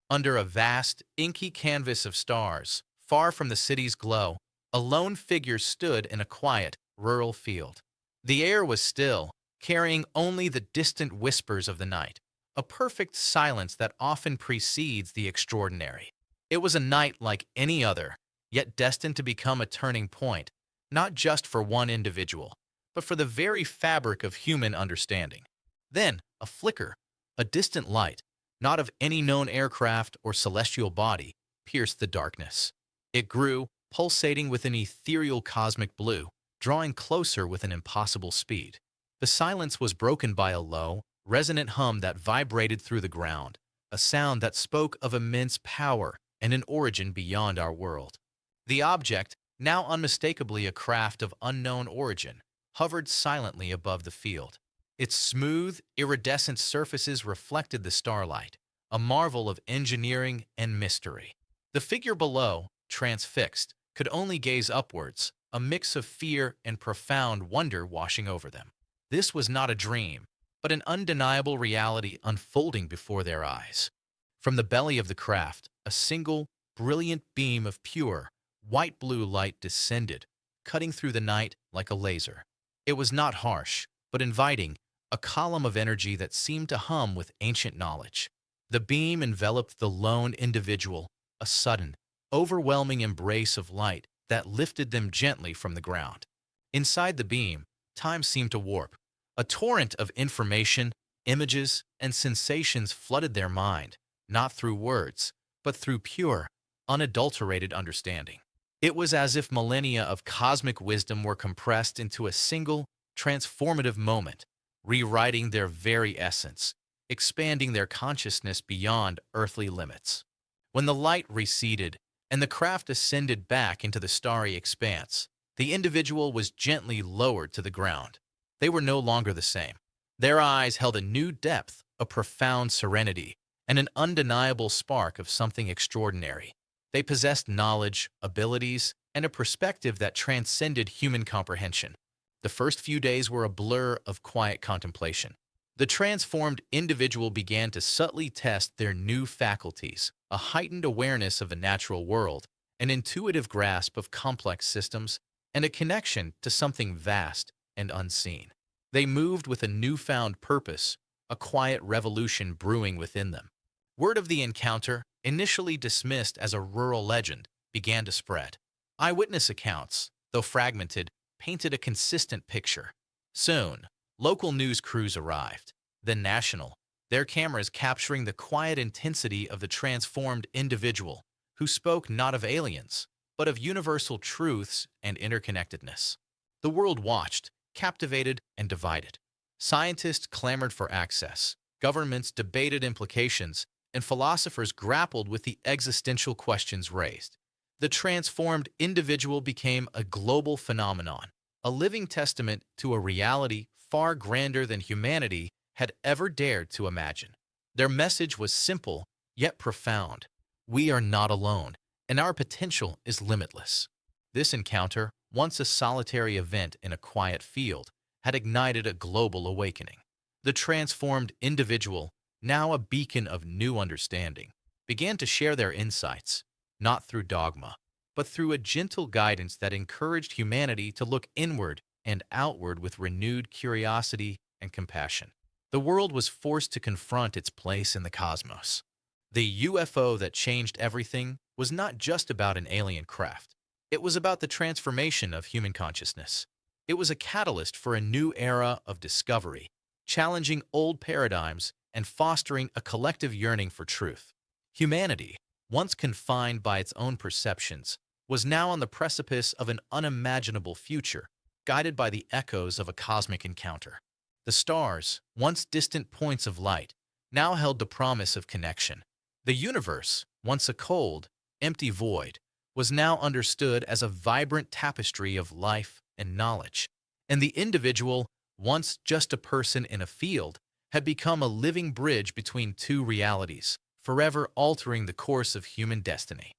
Under a vast, inky canvas of stars, far from the city's glow, a lone figure stood in a quiet, rural field. The air was still, carrying only the distant whispers of the night, a perfect silence that often precedes the extraordinary. It was a night like any other, yet destined to become a turning point, not just for one individual, but for the very fabric of human understanding. Then, a flicker, a distant light, not of any known aircraft or celestial body, pierced the darkness. It grew, pulsating with an ethereal cosmic blue, drawing closer with an impossible speed. The silence was broken by a low, resonant hum that vibrated through the ground, a sound that spoke of immense power and an origin beyond our world. The object, now unmistakably a craft of unknown origin, hovered silently above the field. Its smooth, iridescent surfaces reflected the starlight, a marvel of engineering and mystery. The figure below, transfixed, could only gaze upwards, a mix of fear and profound wonder washing over them. This was not a dream, but an undeniable reality unfolding before their eyes. From the belly of the craft, a single, brilliant beam of pure, white-blue light descended, cutting through the night like a laser. It was not harsh, but inviting, a column of energy that seemed to hum with ancient knowledge. The beam enveloped the lone individual, a sudden, overwhelming embrace of light that lifted them gently from the ground. Inside the beam, time seemed to warp. A torrent of information, images, and sensations flooded their mind, not through words, but through pure, unadulterated understanding. It was as if millennia of cosmic wisdom were compressed into a single, transformative moment, rewriting their very essence, expanding their consciousness beyond earthly limits. When the light receded and the craft ascended back into the starry expanse, the individual was gently lowered to the ground. They were no longer the same. Their eyes held a new depth, a profound serenity, and an undeniable spark of something extraordinary. They possessed knowledge, abilities, and a perspective that transcended human comprehension. The first few days were a blur of quiet contemplation. The transformed individual began to subtly test their new faculties, a heightened awareness of the natural world, an intuitive grasp of complex systems, and a connection to something vast and unseen. They moved with a newfound purpose, a quiet revolution brewing within them. Word of the encounter, initially dismissed as a rural legend, began to spread. Eyewitness accounts, though fragmented, painted a consistent picture. Soon, local news crews arrived, then national, their cameras capturing the quiet intensity of the transformed individual, who spoke not of aliens, but of universal truths and interconnectedness. The world watched, captivated and divided. Scientists clamored for access, governments debated implications, and philosophers grappled with the existential questions raised. The transformed individual became a global phenomenon, a living testament to a reality far grander than humanity had ever dared to imagine. Their message was simple, yet profound. We are not alone, and our potential is limitless. This encounter, once a solitary event in a quiet field, had ignited a global awakening. The transformed individual, now a beacon of new understanding, began to share their insights, not through dogma, but through a gentle guidance that encouraged humanity to look inward and outward with renewed curiosity and compassion. The world was forced to confront its place in the cosmos. The UFO that changed everything was not just about an alien craft. It was about the transformation of human consciousness. It was a catalyst for a new era of discovery, challenging old paradigms and fostering a collective yearning for truth. Humanity, once confined by its own perceptions, was now on the precipice of an unimaginable future, guided by the echoes of a cosmic encounter. The stars, once distant points of light, now held the promise of connection. The universe, once a cold, empty void, was now understood as a vibrant tapestry of life and knowledge. And the individual, once just a person in a field, had become a living bridge between two realities, forever altering the course of human destiny.